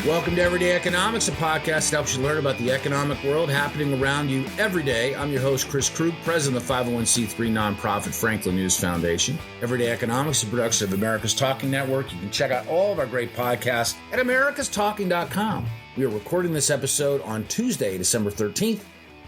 Welcome to Everyday Economics, a podcast that helps you learn about the economic world happening around you every day. I'm your host, Chris Krug, president of the 501c3 nonprofit Franklin News Foundation. Everyday Economics is a production of America's Talking Network. You can check out all of our great podcasts at americastalking.com. We are recording this episode on Tuesday, December 13th.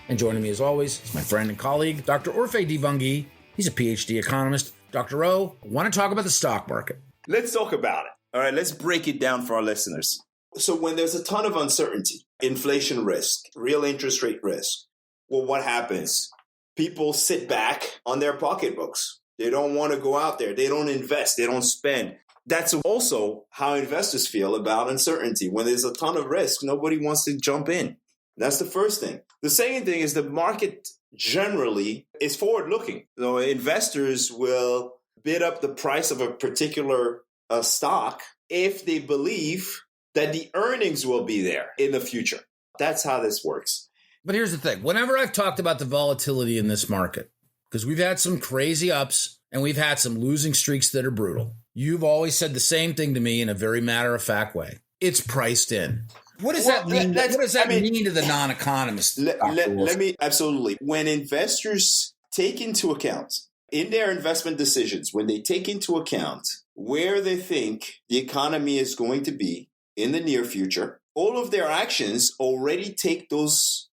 And joining me as always is my friend and colleague, Dr. Orphe Divounguy. He's a PhD economist. Dr. O, I want to talk about the stock market. Let's talk about it. All right, let's break it down for our listeners. So when there's a ton of uncertainty, inflation risk, real interest rate risk, well, what happens? People sit back on their pocketbooks. They don't want to go out there. They don't invest. They don't spend. That's also how investors feel about uncertainty. When there's a ton of risk, nobody wants to jump in. That's the first thing. The second thing is the market generally is forward-looking. So investors will bid up the price of a particular stock if they believe that the earnings will be there in the future. That's how this works. But here's the thing. Whenever I've talked about the volatility in this market, because we've had some crazy ups and we've had some losing streaks that are brutal, you've always said the same thing to me in a very matter-of-fact way. It's priced in. What does that mean? What does that mean to the non-economist? Let me, absolutely. When investors take into account in their investment decisions, when they take into account where they think the economy is going to be in the near future, all of their actions already take those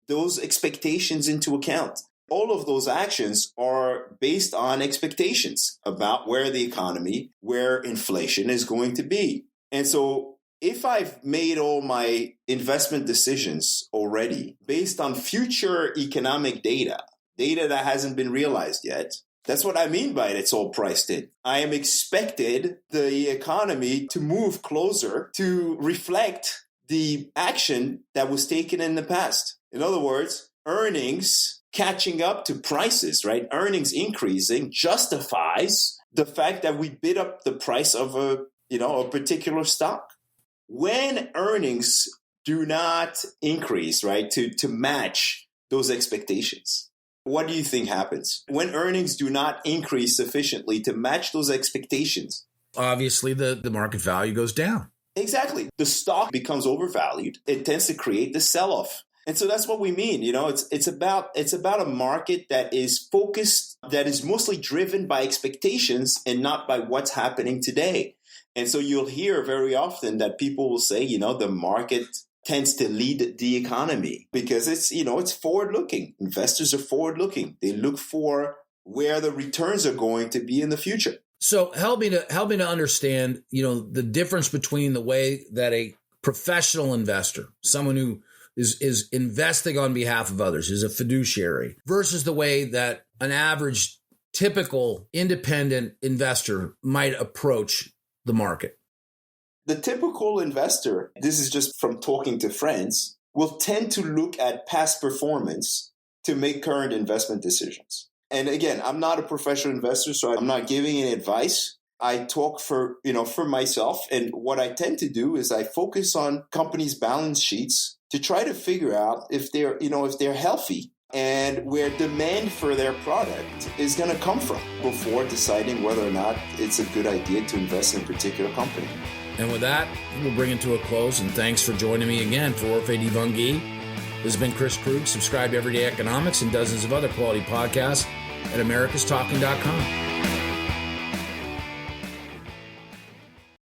expectations into account. All of those actions are based on expectations about where the economy, where inflation is going to be. And so if I've made all my investment decisions already based on future economic data that hasn't been realized yet, that's what I mean by it. It's all priced in. I am expected the economy to move closer to reflect the action that was taken in the past. In other words, earnings catching up to prices, right? Earnings increasing justifies the fact that we bid up the price of a particular stock. When earnings do not increase, right, to match those expectations, what do you think happens? When earnings do not increase sufficiently to match those expectations? Obviously, the market value goes down. Exactly. The stock becomes overvalued. It tends to create the sell-off. And so that's what we mean. It's about a market that is focused, that is mostly driven by expectations and not by what's happening today. And so you'll hear very often that people will say, the market tends to lead the economy because it's forward-looking. Investors are forward-looking. They look for where the returns are going to be in the future. So help me to understand, the difference between the way that a professional investor, someone who is investing on behalf of others, is a fiduciary, versus the way that an average, typical independent investor might approach the market. The typical investor, this is just from talking to friends, will tend to look at past performance to make current investment decisions. And again, I'm not a professional investor, so I'm not giving any advice. I talk for myself. And what I tend to do is I focus on companies' balance sheets to try to figure out if they're healthy and where demand for their product is going to come from before deciding whether or not it's a good idea to invest in a particular company. And with that, we'll bring it to a close. And thanks for joining me again. For Orphe Divounguy, this has been Chris Krug. Subscribe to Everyday Economics and dozens of other quality podcasts at americastalking.com.